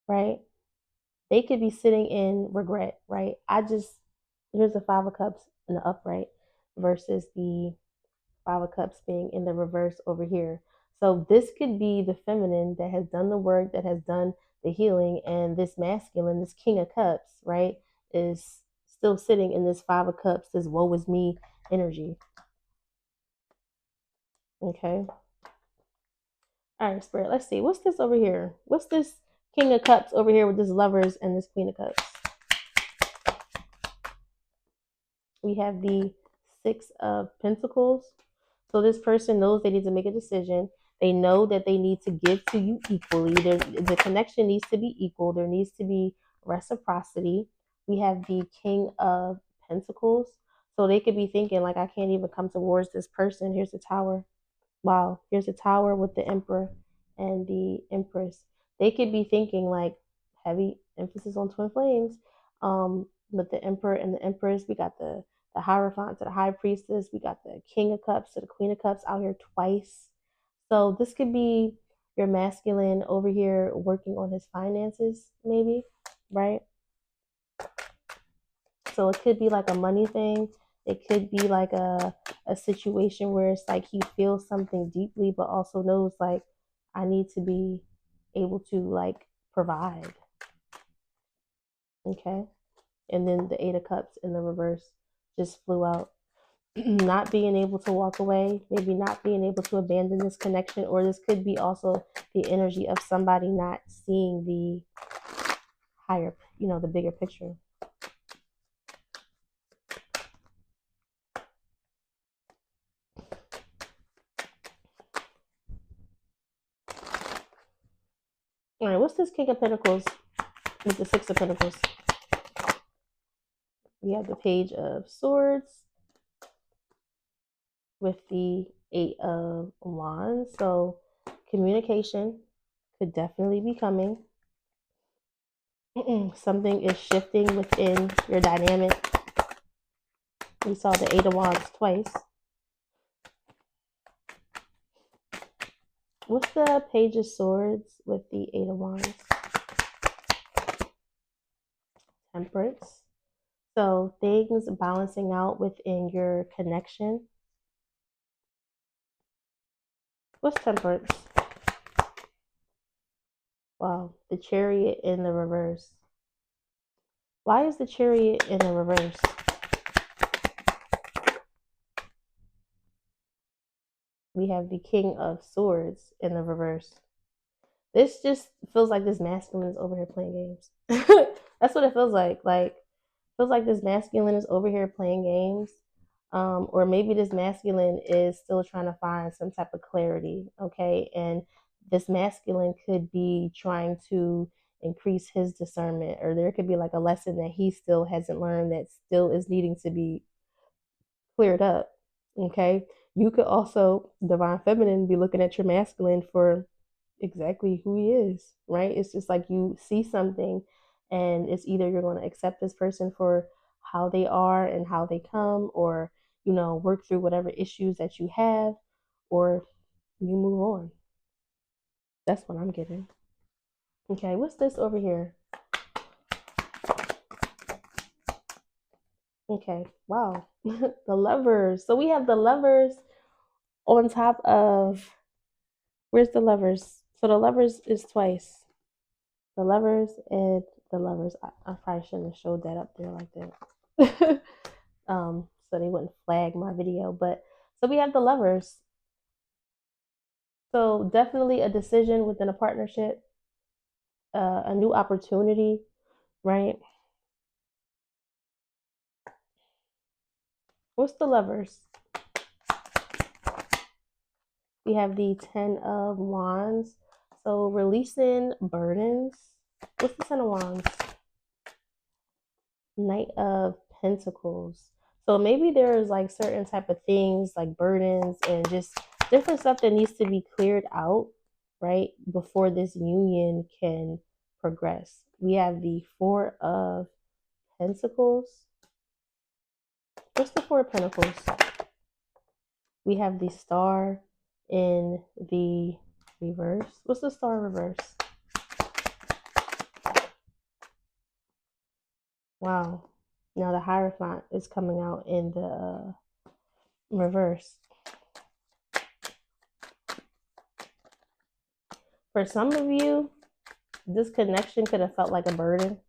right? They could be sitting in regret, right? Here's the Five of Cups in the upright versus the Five of Cups being in the reverse over here. So this could be the feminine that has done the work, that has done the healing, and this masculine, this King of Cups, right, is still sitting in this Five of Cups, this woe is me energy. Okay. All right, Spirit. Let's see. What's this over here? What's this King of Cups over here with this Lovers and this Queen of Cups? We have the Six of Pentacles. So this person knows they need to make a decision. They know that they need to give to you equally. The connection needs to be equal. There needs to be reciprocity. We have the King of Pentacles. So they could be thinking like, I can't even come towards this person. Here's the Tower. Wow. Here's the Tower with the Emperor and the Empress. They could be thinking like heavy emphasis on twin flames. With the Emperor and the Empress, we got the Hierophant to the High Priestess. We got the King of Cups to the Queen of Cups out here twice. So this could be your masculine over here working on his finances, maybe, right? So it could be like a money thing. It could be like a situation where it's like he feels something deeply, but also knows like I need to be able to like provide. Okay. And then the Eight of Cups in the reverse just flew out. Not being able to walk away, maybe not being able to abandon this connection, or this could be also the energy of somebody not seeing the higher, the bigger picture. All right, what's this King of Pentacles with the Six of Pentacles? We have the Page of Swords, with the Eight of Wands. So communication could definitely be coming. Something is shifting within your dynamic. We saw the Eight of Wands twice. What's the Page of Swords with the Eight of Wands? Temperance. So things balancing out within your connection. What's Temperance? Wow, the Chariot in the reverse. Why is the Chariot in the reverse? We have the King of Swords in the reverse. This just feels like this masculine is over here playing games. That's what it feels like. Like, feels like this masculine is over here playing games. Or maybe this masculine is still trying to find some type of clarity. Okay. And this masculine could be trying to increase his discernment, or there could be like a lesson that he still hasn't learned that still is needing to be cleared up. Okay. You could also, divine feminine, be looking at your masculine for exactly who he is, right? It's just like you see something, and it's either you're going to accept this person for how they are and how they come, or, work through whatever issues that you have, or you move on. That's what I'm getting. Okay, what's this over here? Okay, wow. The Lovers. So we have the Lovers on top of, where's the Lovers? So the Lovers is twice. The Lovers and the Lovers. I probably shouldn't have showed that up there like that. So they wouldn't flag my video. But so we have the Lovers. So definitely a decision within a partnership, a new opportunity, right? What's the Lovers? We have the Ten of Wands. So releasing burdens. What's the Ten of Wands? Knight of Pentacles. So maybe there's like certain type of things like burdens and just different stuff that needs to be cleared out, right? Before this union can progress. We have the Four of Pentacles. What's the Four of Pentacles? We have the Star in the reverse. What's the Star reverse? Wow. Now the Hierophant is coming out in the reverse. For some of you, this connection could have felt like a burden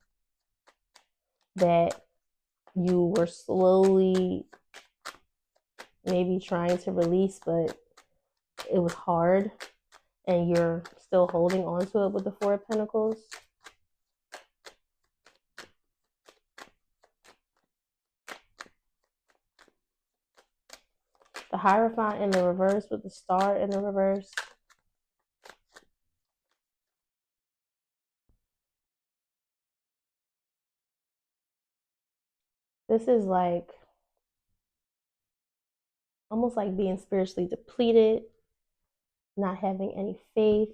that you were slowly maybe trying to release, but it was hard and you're still holding on to it with the Four of Pentacles. The Hierophant in the reverse with the Star in the reverse. This is like almost like being spiritually depleted, not having any faith.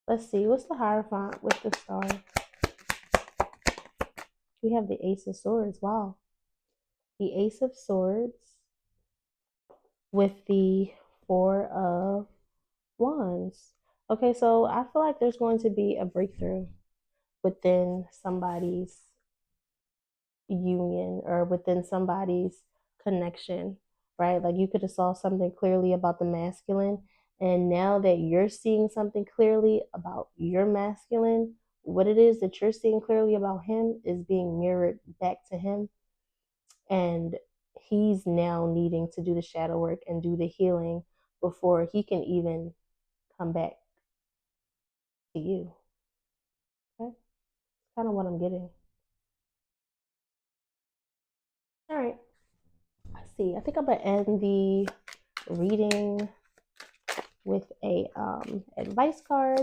Let's see, what's the Hierophant with the Star? We have the Ace of Swords. Wow. The Ace of Swords with the Four of Wands. Okay, so I feel like there's going to be a breakthrough within somebody's union or within somebody's connection, right? Like you could have saw something clearly about the masculine, and now that you're seeing something clearly about your masculine, what it is that you're seeing clearly about him is being mirrored back to him, and he's now needing to do the shadow work and do the healing before he can even come back to you. Okay, that's kind of what I'm getting. All right, let's see. I think I'm gonna end the reading with a advice card.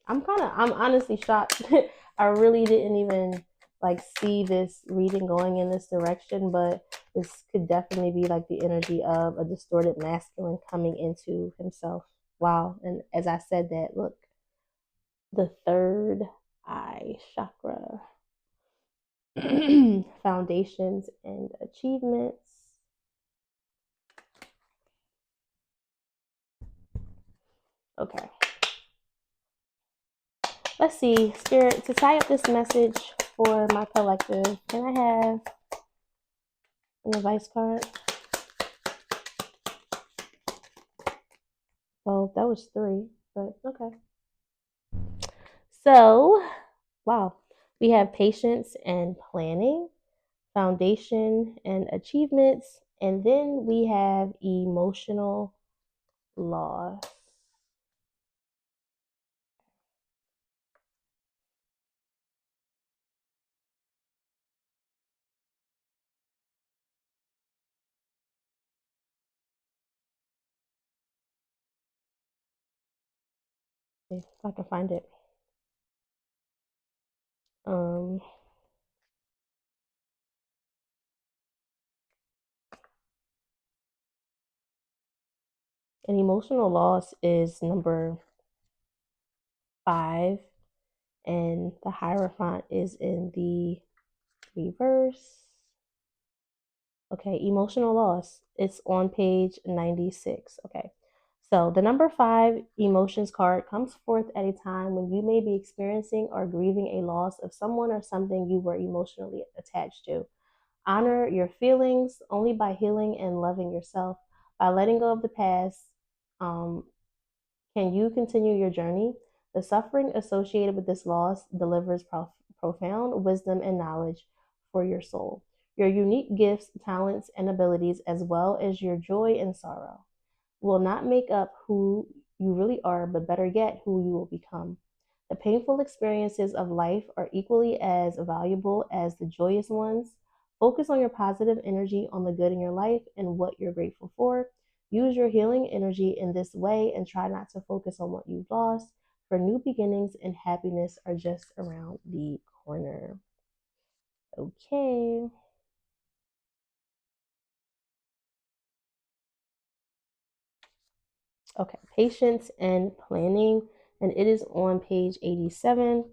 I'm honestly shocked. I really didn't even like see this reading going in this direction, but this could definitely be like the energy of a distorted masculine coming into himself. Wow. And as I said that, look, the third eye chakra, foundations and achievements. Okay. Let's see, Spirit, to tie up this message for my collective, can I have an advice card? Well, that was three, but okay. So, wow, we have patience and planning, foundation and achievements, and then we have emotional loss. If I can find it. Um, an emotional loss is number 5, and the Hierophant is in the reverse. Okay, emotional loss. It's on page 96. Okay. So the number 5 emotions card comes forth at a time when you may be experiencing or grieving a loss of someone or something you were emotionally attached to. Honor your feelings only by healing and loving yourself. By letting go of the past, um, can you continue your journey? The suffering associated with this loss delivers profound wisdom and knowledge for your soul. Your unique gifts, talents, and abilities, as well as your joy and sorrow, will not make up who you really are, but better yet, who you will become. The painful experiences of life are equally as valuable as the joyous ones. Focus on your positive energy, on the good in your life, and what you're grateful for. Use your healing energy in this way and try not to focus on what you've lost, for new beginnings and happiness are just around the corner. Okay. Okay. Patience and planning. And it is on page 87.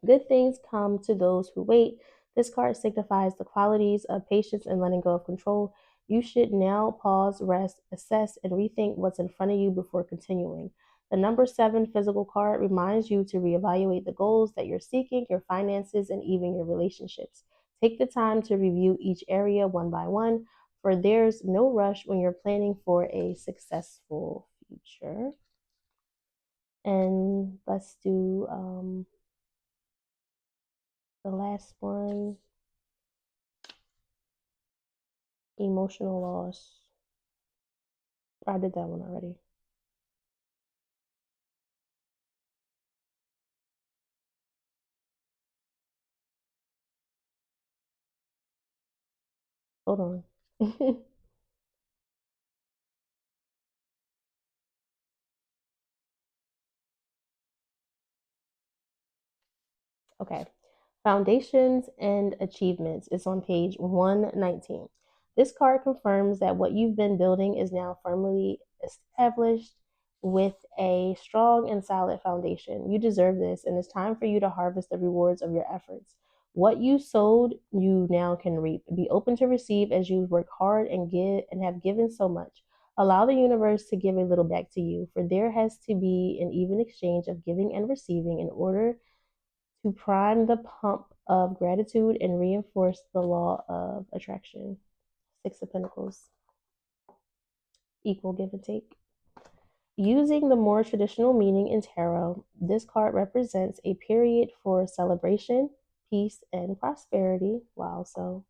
Good things come to those who wait. This card signifies the qualities of patience and letting go of control. You should now pause, rest, assess, and rethink what's in front of you before continuing. The number 7 physical card reminds you to reevaluate the goals that you're seeking, your finances, and even your relationships. Take the time to review each area one by one, for there's no rush when you're planning for a successful future. And let's do the last one, emotional loss. I did that one already. Hold on. Okay. Foundations and achievements is on page 119. This card confirms that what you've been building is now firmly established with a strong and solid foundation. You deserve this, and it's time for you to harvest the rewards of your efforts. What you sowed, you now can reap. Be open to receive as you work hard and give and have given so much. Allow the universe to give a little back to you, for there has to be an even exchange of giving and receiving in order to prime the pump of gratitude and reinforce the law of attraction. 6 of Pentacles, equal give and take. Using the more traditional meaning in tarot, this card represents a period for celebration, peace, and prosperity. Wow, so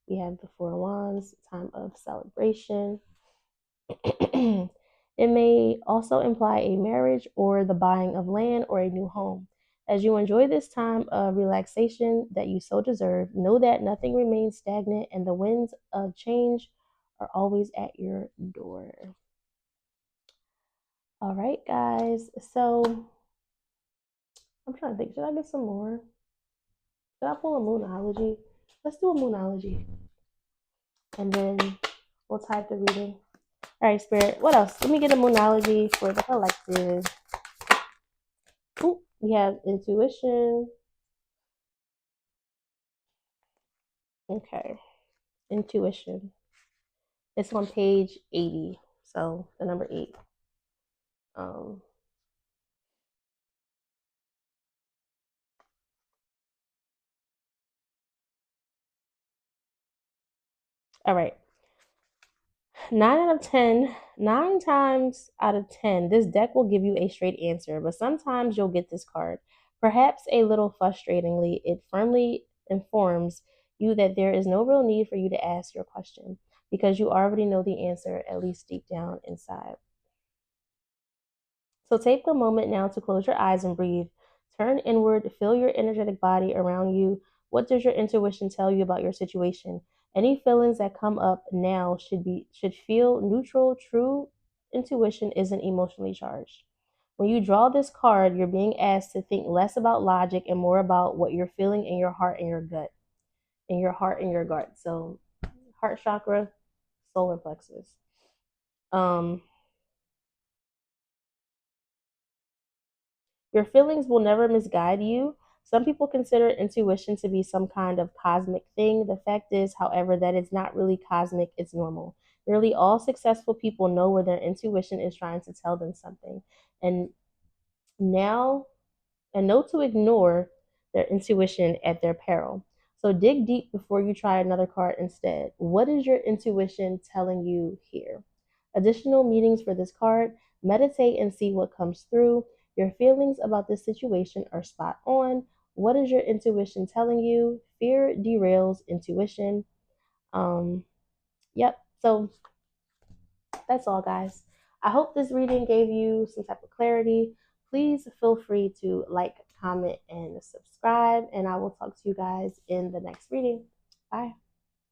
we have the Four of Wands, time of celebration. It may also imply a marriage or the buying of land or a new home. As you enjoy this time of relaxation that you so deserve, know that nothing remains stagnant and the winds of change are always at your door. All right, guys. So I'm trying to think. Should I get some more? Should I pull a moonology? Let's do a moonology. And then we'll type the reading. All right, Spirit. What else? Let me get a moonology for the collective. Ooh, we have intuition. Okay. Intuition. It's on page 80. So the number 8. Um, all right. 9 times out of 10, this deck will give you a straight answer, but sometimes you'll get this card. Perhaps a little frustratingly, it firmly informs you that there is no real need for you to ask your question because you already know the answer, at least deep down inside. So take a moment now to close your eyes and breathe. Turn inward, feel your energetic body around you. What does your intuition tell you about your situation? Any feelings that come up now should feel neutral. True intuition isn't emotionally charged. When you draw this card, you're being asked to think less about logic and more about what you're feeling in your heart and your gut. In your heart and your gut. So heart chakra, solar plexus. Um Your feelings will never misguide you. Some people consider intuition to be some kind of cosmic thing. The fact is, however, that it's not really cosmic, it's normal. Nearly all successful people know where their intuition is trying to tell them something. And now, and know to ignore their intuition at their peril. So dig deep before you try another card instead. What is your intuition telling you here? Additional meanings for this card: meditate and see what comes through. Your feelings about this situation are spot on. What is your intuition telling you? Fear derails intuition. Um, yep. So that's all, guys. I hope this reading gave you some type of clarity. Please feel free to like, comment, and subscribe. And I will talk to you guys in the next reading. Bye.